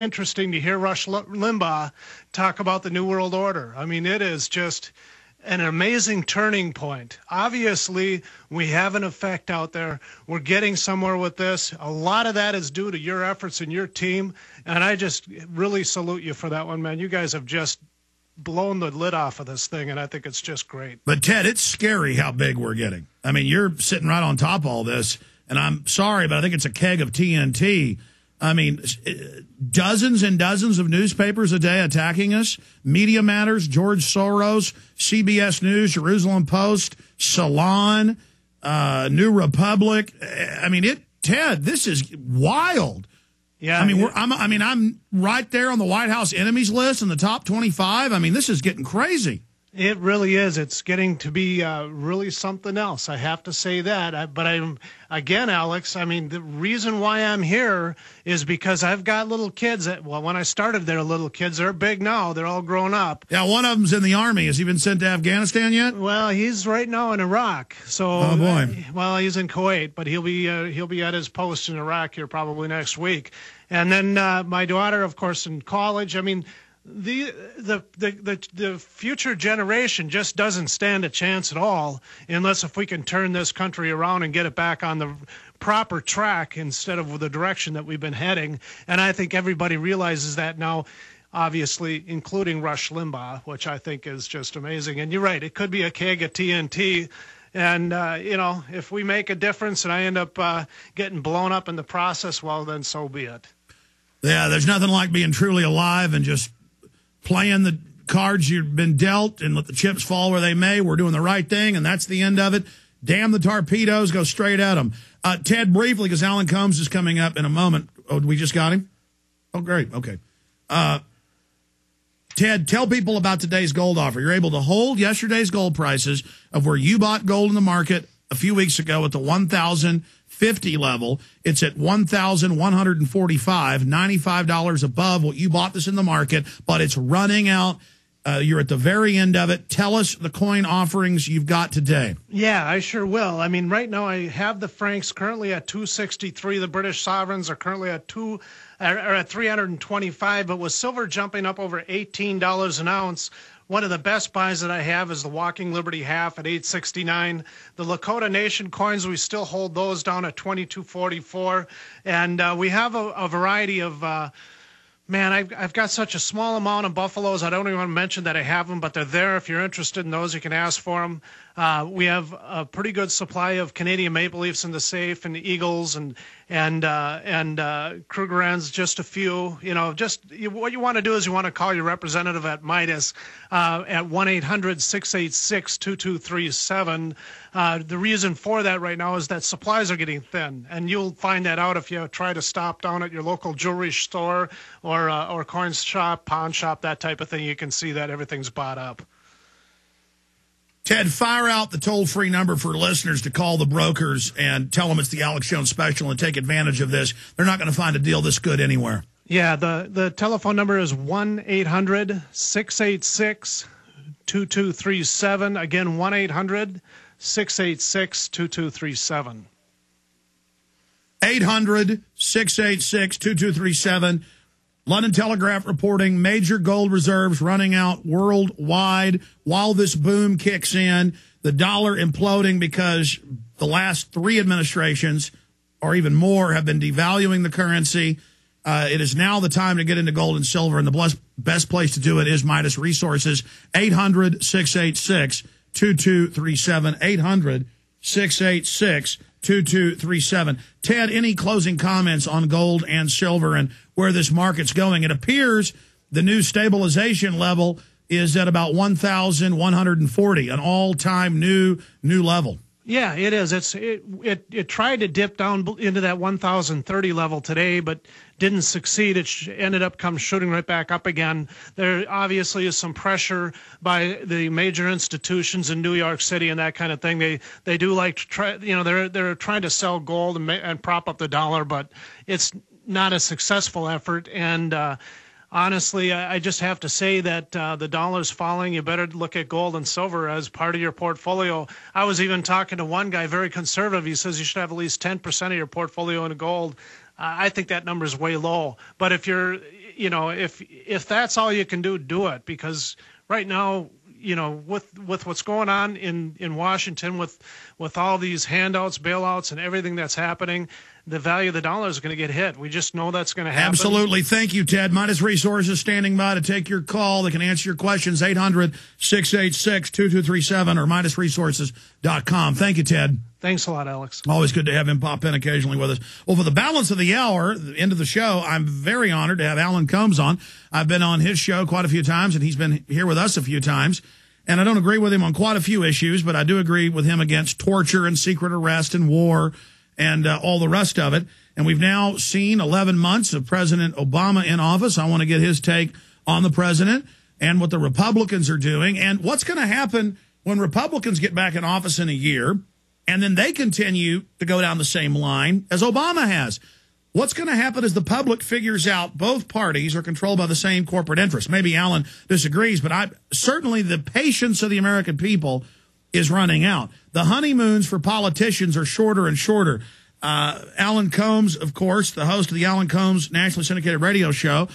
interesting to hear Rush Limbaugh talk about the New World Order. I mean, it is just an amazing turning point. Obviously, we have an effect out there. We're getting somewhere with this. A lot of that is due to your efforts and your team, and I just really salute you for that one, man. You guys have just blown the lid off of this thing, and I think it's just great. But, Ted, it's scary how big we're getting. I mean, you're sitting right on top of all this, and I'm sorry, but I think it's a keg of TNT. I mean, dozens and dozens of newspapers a day attacking us. Media Matters, George Soros, CBS News, Jerusalem Post, Salon, New Republic. I mean, Ted, this is wild. Yeah. I mean, I'm right there on the White House enemies list in the top 25. I mean, this is getting crazy. It really is. It's getting to be really something else. I have to say that. But again, Alex, I mean, the reason why I'm here is because I've got little kids. Well, when I started, they were little kids. They're big now. They're all grown up. Yeah, one of them's in the Army. Has he been sent to Afghanistan yet? Well, he's right now in Iraq. So, oh boy. Well, he's in Kuwait, but he'll be at his post in Iraq here probably next week. And then my daughter, of course, in college. I mean, the future generation just doesn't stand a chance at all unless if we can turn this country around and get it back on the proper track instead of the direction that we've been heading. And I think everybody realizes that now, obviously, including Rush Limbaugh, which I think is just amazing. And you're right, it could be a keg of TNT. And, if we make a difference and I end up getting blown up in the process, well, then so be it. Yeah, there's nothing like being truly alive and just playing the cards you've been dealt and let the chips fall where they may. We're doing the right thing, and that's the end of it. Damn the torpedoes, go straight at them. Ted, briefly, because Alan Colmes is coming up in a moment. Oh, we just got him? Oh, great. Okay. Ted, tell people about today's gold offer. You're able to hold yesterday's gold prices of where you bought gold in the market a few weeks ago at the 1,050 level. It's at 1,145, $95 above what you bought this in the market, but it's running out. You're at the very end of it. Tell us the coin offerings you've got today. Yeah, I sure will. I mean, right now I have the francs currently at 263. The British sovereigns are currently at 325. But with silver jumping up over $18 an ounce, one of the best buys that I have is the Walking Liberty half at $8.69. The Lakota Nation coins, we still hold those down at $22.44. And we have a variety of man, I've got such a small amount of buffaloes. I don't even want to mention that I have them, but they're there. If you're interested in those, you can ask for them. We have a pretty good supply of Canadian Maple Leafs in the safe, and the Eagles and Krugerrands, just a few. What you want to do is you want to call your representative at Midas at 1-800-686-2237. The reason for that right now is that supplies are getting thin, and you'll find that out if you try to stop down at your local jewelry store or coin shop, pawn shop, that type of thing. You can see that everything's bought up. Ted, fire out the toll-free number for listeners to call the brokers and tell them it's the Alex Jones Special and take advantage of this. They're not going to find a deal this good anywhere. Yeah, the telephone number is 1-800-686-2237. Again, 1-800-686-2237. 800-686-2237. London Telegraph reporting major gold reserves running out worldwide while this boom kicks in. The dollar imploding because the last three administrations, or even more, have been devaluing the currency. It is now the time to get into gold and silver, and the best place to do it is Midas Resources. 800-686-2237. 800-686-2237. Ted, any closing comments on gold and silver and where this market's going? It appears the new stabilization level is at about 1,140, an all-time new level. Yeah, it is. It tried to dip down into that 1,030 level today, but didn't succeed. It ended up shooting right back up again. There obviously is some pressure by the major institutions in New York City and that kind of thing. They do like to try. They're trying to sell gold and prop up the dollar, but it's not a successful effort. And honestly, I just have to say that the dollar's falling. You better look at gold and silver as part of your portfolio. I was even talking to one guy, very conservative. He says you should have at least 10% of your portfolio in gold. I think that number is way low. But if you're if that's all you can do, do it, because right now, with what's going on in Washington with all these handouts, bailouts, and everything that's happening, the value of the dollar is going to get hit. We just know that's going to happen. Absolutely. Thank you, Ted. Midas Resources standing by to take your call. They can answer your questions, 800-686-2237 or MidasResources.com. Thank you, Ted. Thanks a lot, Alex. Always good to have him pop in occasionally with us. Well, for the balance of the hour, the end of the show, I'm very honored to have Alan Colmes on. I've been on his show quite a few times, and he's been here with us a few times. And I don't agree with him on quite a few issues, but I do agree with him against torture and secret arrest and war and all the rest of it. And we've now seen 11 months of President Obama in office. I want to get his take on the president and what the Republicans are doing and what's going to happen when Republicans get back in office in a year and then they continue to go down the same line as Obama has. What's going to happen as the public figures out both parties are controlled by the same corporate interests? Maybe Alan disagrees, but certainly the patience of the American people is running out. The honeymoons for politicians are shorter and shorter. Alan Colmes, of course, the host of the Alan Colmes nationally syndicated radio show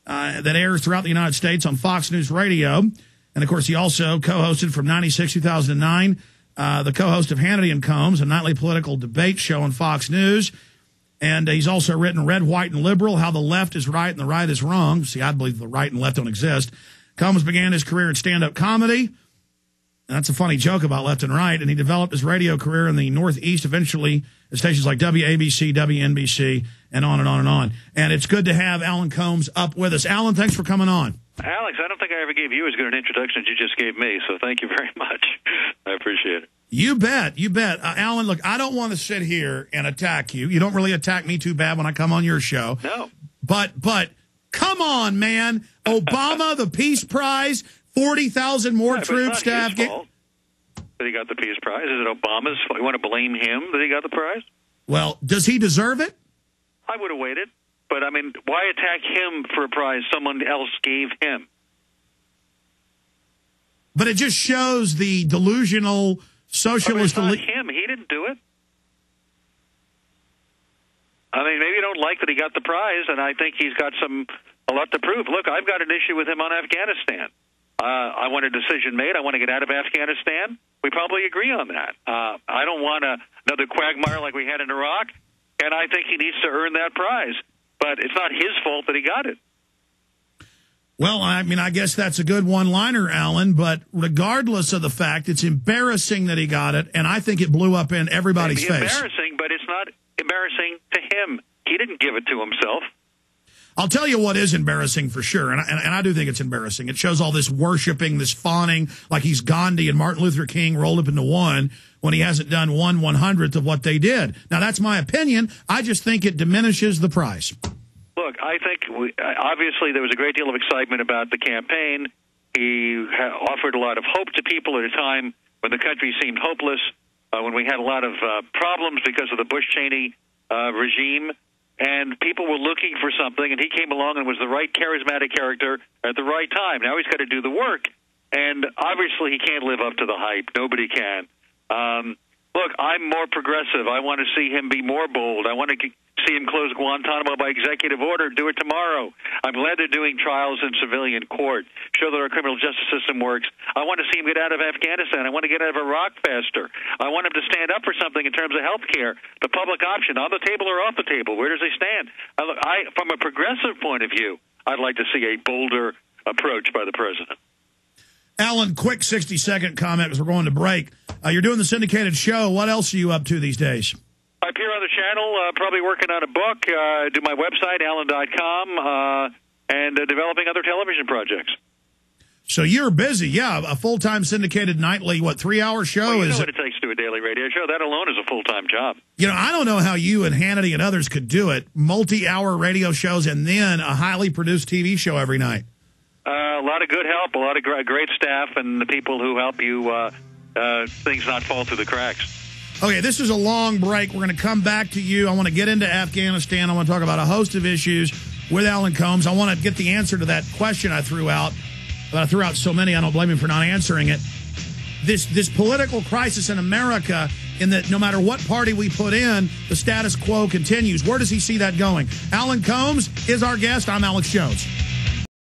that airs throughout the United States on Fox News Radio. And, of course, he also co-hosted from 96 to 2009, the co-host of Hannity and Colmes, a nightly political debate show on Fox News. And he's also written Red, White, and Liberal, How the Left is Right and the Right is Wrong. See, I believe the right and left don't exist. Colmes began his career in stand-up comedy. That's a funny joke about left and right. And he developed his radio career in the Northeast, eventually at stations like WABC, WNBC, and on and on and on. And it's good to have Alan Colmes up with us. Alan, thanks for coming on. Alex, I don't think I ever gave you as good an introduction as you just gave me, so thank you very much. I appreciate it. You bet. You bet. Alan, look, I don't want to sit here and attack you. You don't really attack me too bad when I come on your show. No. But come on, man. Obama, the Peace Prize, 40,000 more troops to Afghanistan. That he got the Peace Prize? Is it Obama's fault? You want to blame him that he got the prize? Well, does he deserve it? I would have waited. But, I mean, why attack him for a prize someone else gave him? But it just shows the delusional socialist... But it's not him. He didn't do it. I mean, maybe you don't like that he got the prize, and I think he's got a lot to prove. Look, I've got an issue with him on Afghanistan. I want a decision made. I want to get out of Afghanistan. We probably agree on that. I don't want another quagmire like we had in Iraq, and I think he needs to earn that prize. But it's not his fault that he got it. Well, I mean, I guess that's a good one-liner, Alan, but regardless of the fact, it's embarrassing that he got it, and I think it blew up in everybody's face. Embarrassing, but it's not embarrassing to him. He didn't give it to himself. I'll tell you what is embarrassing for sure, and I do think it's embarrassing. It shows all this worshiping, this fawning, like he's Gandhi and Martin Luther King rolled up into one when he hasn't done 1/100th of what they did. Now, that's my opinion. I just think it diminishes the prize. Look, I think obviously there was a great deal of excitement about the campaign. He offered a lot of hope to people at a time when the country seemed hopeless, when we had a lot of problems because of the Bush-Cheney regime. And people were looking for something, and he came along and was the right charismatic character at the right time. Now he's got to do the work, and obviously he can't live up to the hype. Nobody can. Look, I'm more progressive. I want to see him be more bold. I want to see him close Guantanamo by executive order. Do it tomorrow. I'm glad they're doing trials in civilian court, show that our criminal justice system works. I want to see him get out of Afghanistan. I want to get out of Iraq faster. I want him to stand up for something in terms of health care, the public option, on the table or off the table. Where does he stand? From a progressive point of view, I'd like to see a bolder approach by the president. Alan, quick 60-second comment as we're going to break. You're doing the syndicated show. What else are you up to these days? I appear on the channel, probably working on a book, do my website, alan.com, and developing other television projects. So you're busy, yeah. A full-time syndicated nightly, 3-hour show? Well, you know what it takes to do a daily radio show. That alone is a full-time job. You know, I don't know how you and Hannity and others could do it. Multi-hour radio shows and then a highly produced TV show every night. A lot of good help, a lot of great staff, and the people who help you things not fall through the cracks. Okay, this is a long break. We're going to come back to you. I want to get into Afghanistan. I want to talk about a host of issues with Alan Colmes. I want to get the answer to that question I threw out. But I threw out so many, I don't blame him for not answering it. this political crisis in America, in that no matter what party we put in, the status quo continues. Where does he see that going? Alan Colmes is our guest. I'm Alex Jones.